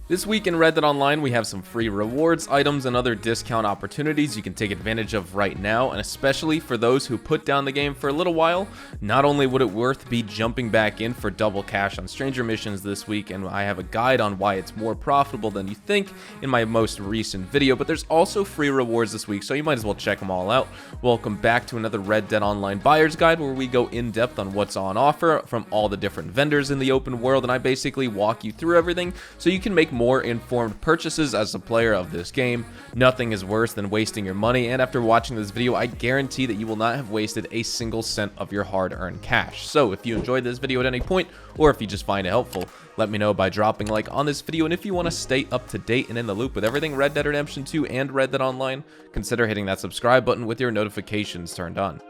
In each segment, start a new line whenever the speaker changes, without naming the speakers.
This week in Red Dead Online, we have some free rewards, items, and other discount opportunities you can take advantage of right now, and especially for those who put down the game for a little while. Not only would it worth be jumping back in for double cash on stranger missions this week, and I have a guide on why it's more profitable than you think in my most recent video, but there's also free rewards this week, so you might as well check them all out. Welcome back to another Red Dead Online buyer's guide, where we go in depth on what's on offer from all the different vendors in the open world, and I basically walk you through everything so you can make more informed purchases as a player of this game. Nothing is worse than wasting your money, and after watching this video, I guarantee that you will not have wasted a single cent of your hard-earned cash. So if you enjoyed this video at any point, or if you just find it helpful, let me know by dropping a like on this video, and if you want to stay up to date and in the loop with everything Red Dead Redemption 2 and Red Dead Online, consider hitting that subscribe button with your notifications turned on.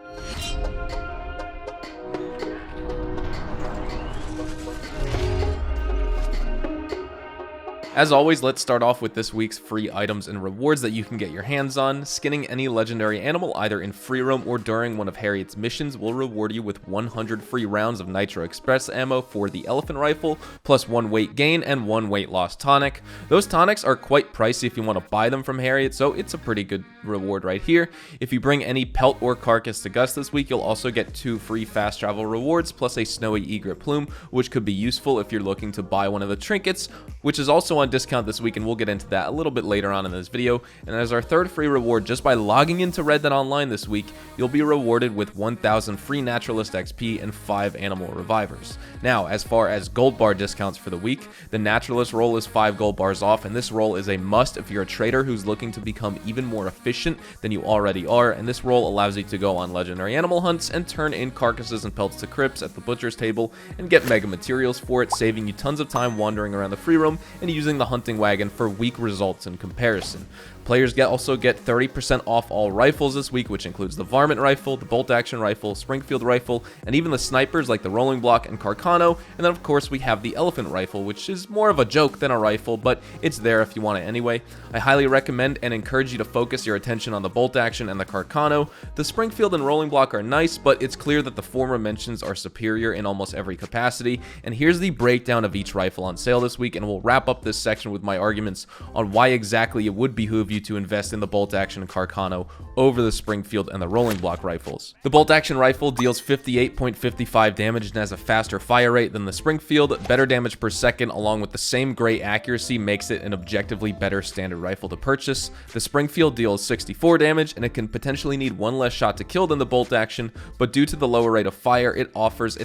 As always, let's start off with this week's free items and rewards that you can get your hands on. Skinning any legendary animal either in free roam or during one of Harriet's missions will reward you with 100 free rounds of Nitro Express ammo for the elephant rifle, plus 1 weight gain and 1 weight loss tonic. Those tonics are quite pricey if you want to buy them from Harriet, so it's a pretty good reward right here. If you bring any pelt or carcass to Gus this week, you'll also get 2 free fast travel rewards, plus a snowy egret plume, which could be useful if you're looking to buy one of the trinkets, which is also on discount this week, and we'll get into that a little bit later on in this video. And as our third free reward, just by logging into Red Dead Online this week, you'll be rewarded with 1000 free naturalist XP and 5 animal revivers. Now, as far as gold bar discounts for the week, the naturalist role is 5 gold bars off, and this role is a must if you're a trader who's looking to become even more efficient than you already are, and this role allows you to go on legendary animal hunts and turn in carcasses and pelts to crypts at the butcher's table and get mega materials for it, saving you tons of time wandering around the free roam and using the hunting wagon for weak results in comparison. Players also get 30% off all rifles this week, which includes the varmint rifle, the bolt action rifle, Springfield rifle, and even the snipers like the rolling block and Carcano. And then of course we have the elephant rifle, which is more of a joke than a rifle, but it's there if you want it anyway. I highly recommend and encourage you to focus your attention on the bolt action and the Carcano. The Springfield and rolling block are nice, but it's clear that the former mentions are superior in almost every capacity. And here's the breakdown of each rifle on sale this week, and we'll wrap up this section with my arguments on why exactly it would behoove you to invest in the bolt action Carcano over the Springfield and the rolling block rifles. The bolt action rifle deals 58.55 damage and has a faster fire rate than the Springfield. Better damage per second along with the same great accuracy makes it an objectively better standard rifle to purchase. The Springfield deals 64 damage and it can potentially need 1 less shot to kill than the bolt action, but due to the lower rate of fire it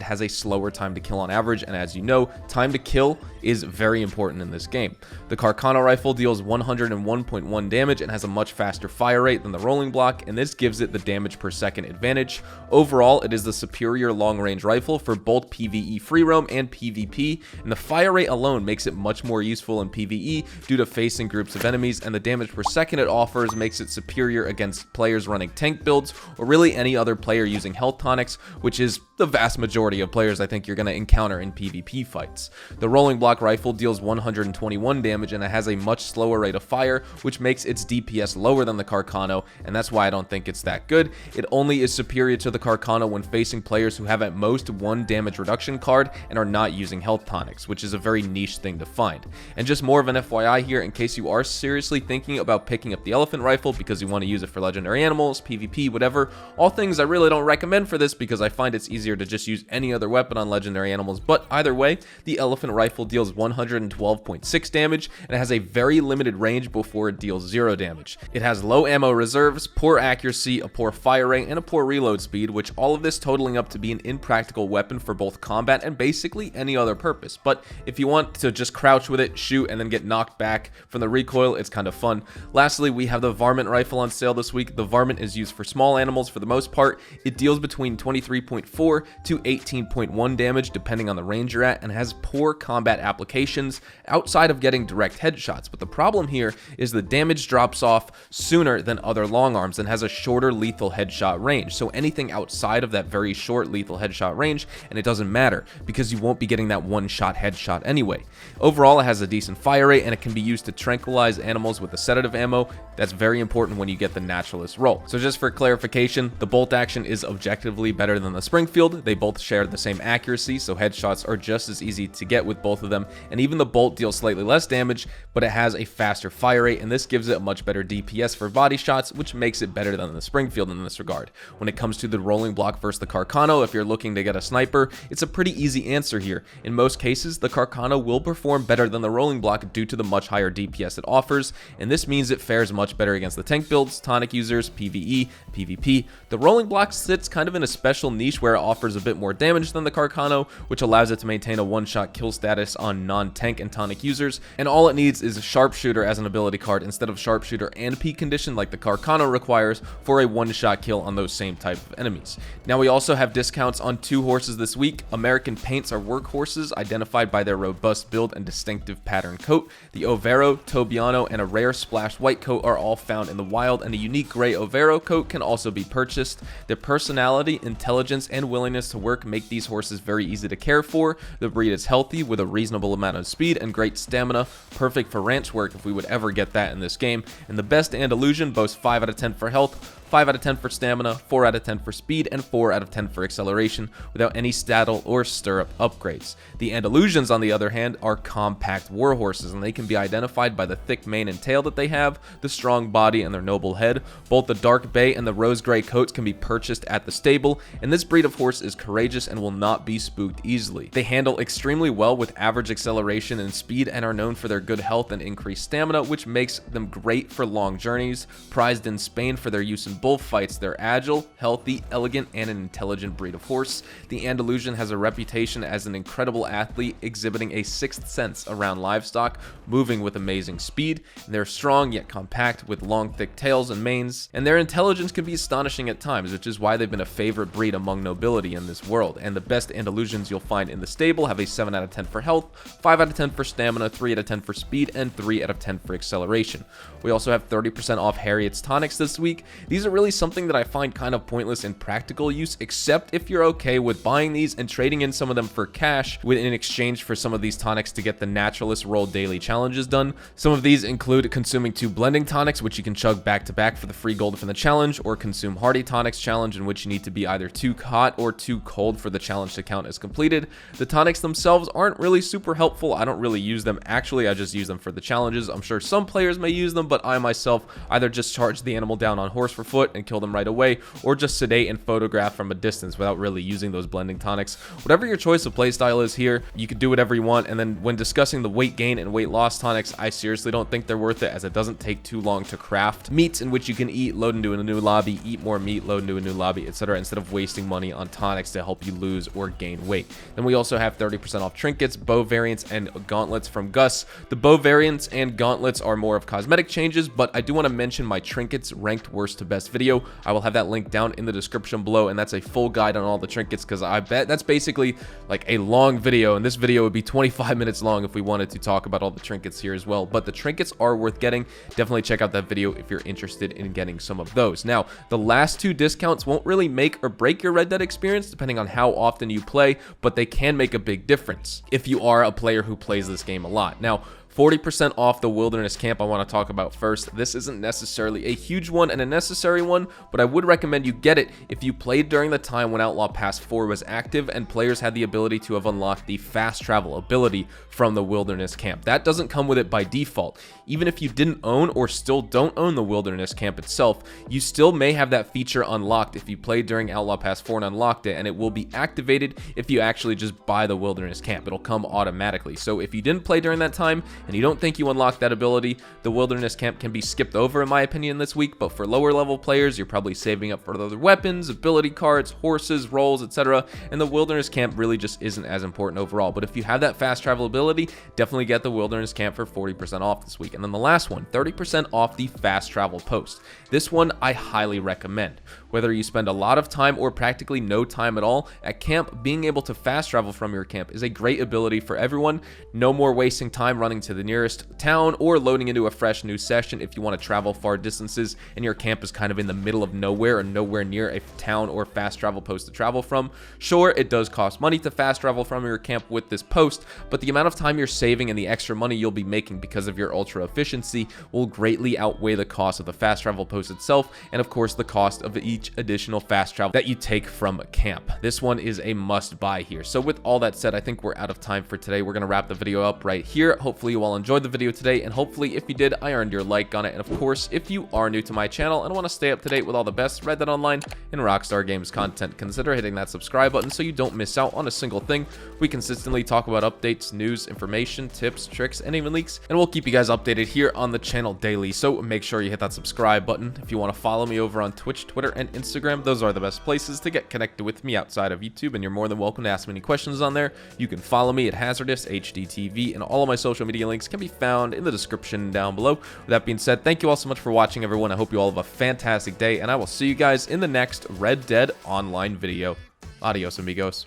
has a slower time to kill on average, and as you know, time to kill is very important in this game. The Carcano rifle deals 101.1 damage and has a much faster fire rate than the rolling block, and this gives it the damage per second advantage. Overall, it is the superior long-range rifle for both PvE free roam and PvP, and the fire rate alone makes it much more useful in PvE due to facing groups of enemies, and the damage per second it offers makes it superior against players running tank builds or really any other player using health tonics, which is the vast majority of players I think you're going to encounter in PvP fights. The rolling block rifle deals 121 damage and it has a much slower rate of fire, which makes its DPS lower than the Carcano, and that's why I don't think it's that good. It only is superior to the Carcano when facing players who have at most 1 damage reduction card and are not using health tonics, which is a very niche thing to find. And just more of an FYI here, in case you are seriously thinking about picking up the elephant rifle because you want to use it for legendary animals, PvP, whatever, all things I really don't recommend for this because I find it's easier to just use any other weapon on legendary animals, but either way, the elephant rifle deals 112.6 damage and it has a very limited range before it deals 0 damage. It has low ammo reserves, poor accuracy, a poor fire rate, and a poor reload speed, which all of this totaling up to be an impractical weapon for both combat and basically any other purpose. But if you want to just crouch with it, shoot, and then get knocked back from the recoil, it's kind of fun. Lastly, we have the varmint rifle on sale this week. The varmint is used for small animals for the most part. It deals between 23.4 to 18.1 damage depending on the range you're at, and has poor combat applications outside of getting direct headshots. But the problem here is the damage drops off sooner than other long arms and has a shorter lethal headshot range. So anything outside of that very short lethal headshot range, and it doesn't matter because you won't be getting that 1-shot headshot anyway. Overall, it has a decent fire rate and it can be used to tranquilize animals with a sedative ammo. That's very important when you get the naturalist role. So just for clarification, the bolt action is objectively better than the Springfield, shield. They both share the same accuracy, so headshots are just as easy to get with both of them, and even the bolt deals slightly less damage, but it has a faster fire rate, and this gives it a much better DPS for body shots, which makes it better than the Springfield in this regard. When it comes to the rolling block versus the Carcano, if you're looking to get a sniper, it's a pretty easy answer here. In most cases, the Carcano will perform better than the rolling block due to the much higher DPS it offers, and this means it fares much better against the tank builds, tonic users, PvE, PvP. The rolling block sits kind of in a special niche where it offers a bit more damage than the Carcano, which allows it to maintain a one-shot kill status on non-tank and tonic users, and all it needs is a Sharpshooter as an ability card instead of Sharpshooter and peak condition like the Carcano requires for a one-shot kill on those same type of enemies. Now we also have discounts on 2 horses this week. American Paints are workhorses identified by their robust build and distinctive pattern coat. The Overo, Tobiano, and a rare splashed white coat are all found in the wild, and a unique gray Overo coat can also be purchased. Their personality, intelligence, and willingness to work make these horses very easy to care for. The breed is healthy with a reasonable amount of speed and great stamina, perfect for ranch work if we would ever get that in this game. And the best Andalusian boasts 5 out of 10 for health, 5 out of 10 for stamina, 4 out of 10 for speed, and 4 out of 10 for acceleration without any saddle or stirrup upgrades. The Andalusians, on the other hand, are compact war horses, and they can be identified by the thick mane and tail that they have, the strong body, and their noble head. Both the dark bay and the rose gray coats can be purchased at the stable, and this breed of horse is courageous and will not be spooked easily. They handle extremely well with average acceleration and speed and are known for their good health and increased stamina, which makes them great for long journeys. Prized in Spain for their use in bullfights, they're agile, healthy, elegant, and an intelligent breed of horse. The Andalusian has a reputation as an incredible athlete, exhibiting a sixth sense around livestock, moving with amazing speed, and they're strong yet compact with long thick tails and manes, and their intelligence can be astonishing at times, which is why they've been a favorite breed among nobility in this world. And the best Andalusians you'll find in the stable have a 7 out of 10 for health, 5 out of 10 for stamina, 3 out of 10 for speed, and 3 out of 10 for acceleration. We also have 30% off Harriet's tonics this week. These are really something that I find kind of pointless in practical use, except if you're okay with buying these and trading in some of them for cash in exchange for some of these tonics to get the naturalist roll daily challenges done. Some of these include consuming 2 blending tonics, which you can chug back to back for the free gold from the challenge, or consume Hardy Tonics challenge, in which you need to be either too hot or too cold for the challenge to count as completed. The tonics themselves aren't really super helpful. I don't really use them. Actually, I just use them for the challenges. I'm sure some players may use them, but I myself either just charge the animal down on horse for foot and kill them right away, or just sedate and photograph from a distance without really using those blending tonics. Whatever your choice of playstyle is here, you can do whatever you want. And then when discussing the weight gain and weight loss tonics, I seriously don't think they're worth it, as it doesn't take too long to craft meats in which you can eat, load into a new lobby, eat more meat, load into a new lobby, etc., instead of wasting money on tonics to help you lose or gain weight. Then we also have 30% off trinkets, bow variants, and gauntlets from Gus. The bow variants and gauntlets are more of cosmetic changes, but I do want to mention my trinkets ranked worst to best video. I will have that link down in the description below, and that's a full guide on all the trinkets, because I bet that's basically like a long video, and this video would be 25 minutes long if we wanted to talk about all the trinkets here as well. But the trinkets are worth getting. Definitely check out that video if you're interested in getting some of those. Now, the last 2 discounts won't really make or break your Red Dead experience depending on how often you play, but they can make a big difference if you are a player who plays this game a lot. Now, 40% off the Wilderness Camp I want to talk about first. This isn't necessarily a huge one and a necessary one, but I would recommend you get it if you played during the time when Outlaw Pass 4 was active and players had the ability to have unlocked the fast travel ability from the Wilderness Camp. That doesn't come with it by default. Even if you didn't own or still don't own the Wilderness Camp itself, you still may have that feature unlocked if you played during Outlaw Pass 4 and unlocked it, and it will be activated if you actually just buy the Wilderness Camp. It'll come automatically. So if you didn't play during that time and you don't think you unlock that ability, the Wilderness Camp can be skipped over in my opinion this week. But for lower level players, you're probably saving up for other weapons, ability cards, horses, rolls, etc., and the Wilderness Camp really just isn't as important overall. But if you have that fast travel ability, definitely get the Wilderness Camp for 40% off this week. And then the last one, 30% off the fast travel post. This one I highly recommend. Whether you spend a lot of time or practically no time at all at camp, being able to fast travel from your camp is a great ability for everyone. No more wasting time running to to the nearest town or loading into a fresh new session if you want to travel far distances and your camp is kind of in the middle of nowhere or nowhere near a town or fast travel post to travel from. Sure, it does cost money to fast travel from your camp with this post, but the amount of time you're saving and the extra money you'll be making because of your ultra efficiency will greatly outweigh the cost of the fast travel post itself, and of course the cost of each additional fast travel that you take from camp. This one is a must buy here. So with all that said, I think we're out of time for today. We're going to wrap the video up right here. Hopefully you all enjoyed the video today, and hopefully if you did, I earned your like on it. And of course, if you are new to my channel and want to stay up to date with all the best Red Dead Online and Rockstar Games content, consider hitting that subscribe button so you don't miss out on a single thing. We consistently talk about updates, news, information, tips, tricks, and even leaks, and we'll keep you guys updated here on the channel daily. So make sure you hit that subscribe button. If you want to follow me over on Twitch, Twitter, and Instagram, those are the best places to get connected with me outside of YouTube, and you're more than welcome to ask me any questions on there. You can follow me at Hazardous HDTV, and all of my social media links can be found in the description down below. With that being said, thank you all so much for watching, everyone. I hope you all have a fantastic day, and I will see you guys in the next Red Dead Online video. Adios, amigos.